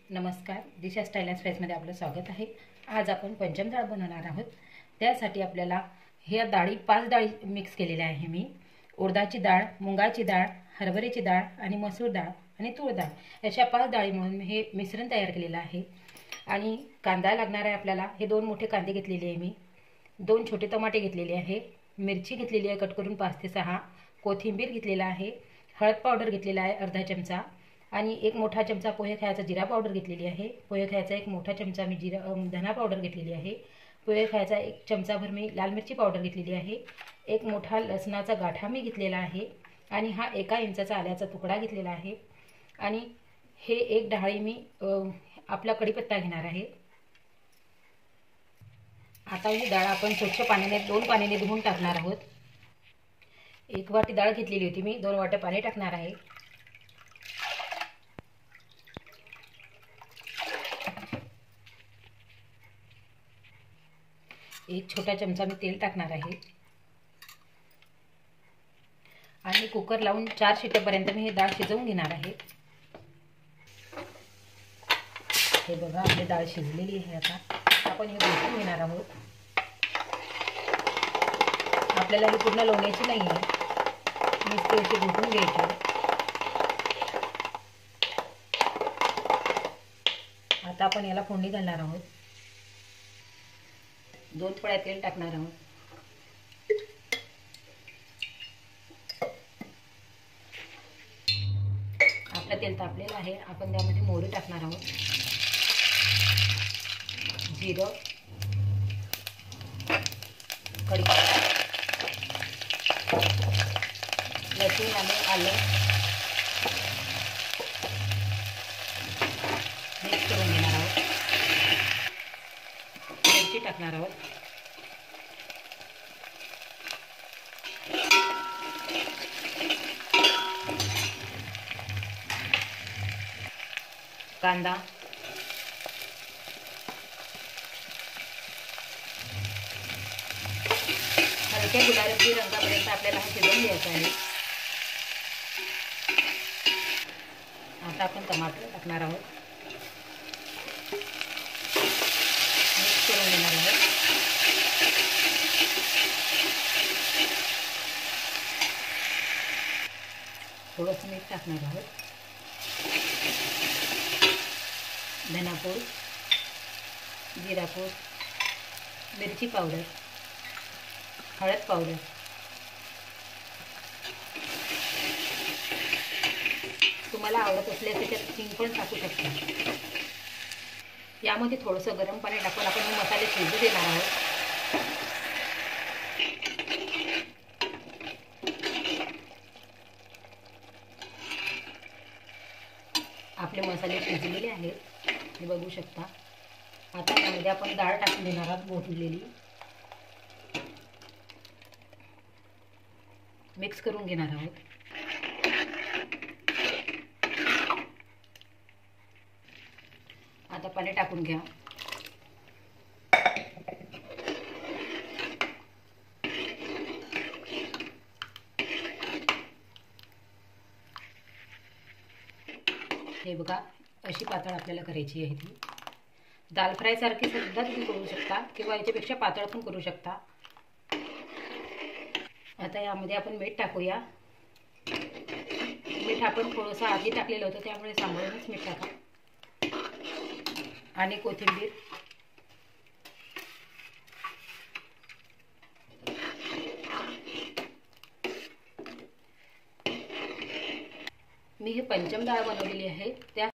नमस्कार, दिशा style and स्पाइसमध्ये आपलं स्वागत आहे। आज आपण पंचम डाळ बनवणार आहोत। त्यासाठी आपल्याला ह्या डाळी 5 डाळी मिक्स केलेल्या आहे मी। उडदाची डाळ, मुगाची डाळ, हरभऱ्याची डाळ आणि मसूर डाळ आणि तूर डाळ अशा 5 डाळी मिळून हे मिश्रण तयार केलेलं आहे। आणि कांदा लागणार आहे आपल्याला। हे 2 मोठे कांदे घेतलेले आहे मी, 2 छोटे टमाटे घेतलेले आहे, मिरची घेतलेली आहे कट करून 5 ते 6, कोथिंबीर घेतलेला आहे, हळद पावडर घेतलेला आहे अर्धा चमचा आणि 1 मोठा चमचा पोहे खायचा जिरा पावडर घेतलेली आहे। पोहे खायचा 1 मोठा चमचा मी धना पावडर घेतलेली आहे। पोहे खायचा 1 चमचाभर मी लाल मिरची पावडर घेतलेली आहे। 1 मोठा लसणाचा गाठा मी घेतलेला आहे आणि हा 1 इंचाचा आल्याचा तुकडा घेतलेला आहे। आणि हे 1 डाळी मी आपला कढीपत्ता घेणार आहे। आता ही डाळ आपण स्वच्छ पाण्याने 2 पाण्याने धुवून टाकणार आहोत। 1 वाटी डाळ घेतलेली होती मी, 2 वाट्या पाणी टाकणार आहे। एक छोटा चमचा मी तेल टाकणार आहे आणि कुकर लावून 4 शिट्ट्यापर्यंत मी हे डाळ शिजवून घेणार आहे। हे बघा, आपली डाळ शिजलेली आहे। आता आपण हे घोटून घेणार आहोत। आपल्याला ही पूर्ण लावण्याची नाही आहे, नुसती अशी घोटून घ्यायची। आता आपण याला फोडणी घालणार आहोत। 2 पळ्या तेल टाकणार आहोत। आपलं तेल तापलेलं आहे। आपण त्यामध्ये मोहरी टाकणार आहोत, जिरं, कढीपत्ता, लसूण आणि आलं मिक्स करून घेणार आहोत। मिरची टाकणार आहोत। कांदा, हलक्या गुलाबी रंगापर्यंत आपल्याला हा शिजवून घ्यायचा आहे। आता आपण टमाटर टाकणार आहोत, मिक्स करून घेणार आहोत। थोडंसं मीठ टाकणार आहोत, धनापूड, जिरापूड, मिरची पावडर, हळद पावडर, तुम्हाला आवडत असल्यास त्याच्यात हिंग पण टाकू शकता। यामध्ये थोडंसं गरम पाणी टाकून आपण हे मसाले शिजू देणार आहोत। आपले मसाले शिजलेले आहेत, हे बघू शकता। आता यामध्ये आपण डाळ टाकून देणार आहोत घोटलेली, मिक्स करून घेणार आहोत। आता पाणी टाकून घ्या। हे बघा, अशी पातळ आपल्याला करायची आहे ती। दाल फ्राय सारखी सुद्धा तुम्ही करू शकता किंवा याच्यापेक्षा पातळ पण करू शकता। आता यामध्ये आपण मीठ टाकूया। मीठ आपण थोडंसं आधी टाकलेलं होतं, त्यामुळे सांभाळूनच मीठ टाका। आणि कोथिंबीर, मी हे पंचम डाळ बनवलेली आहे त्या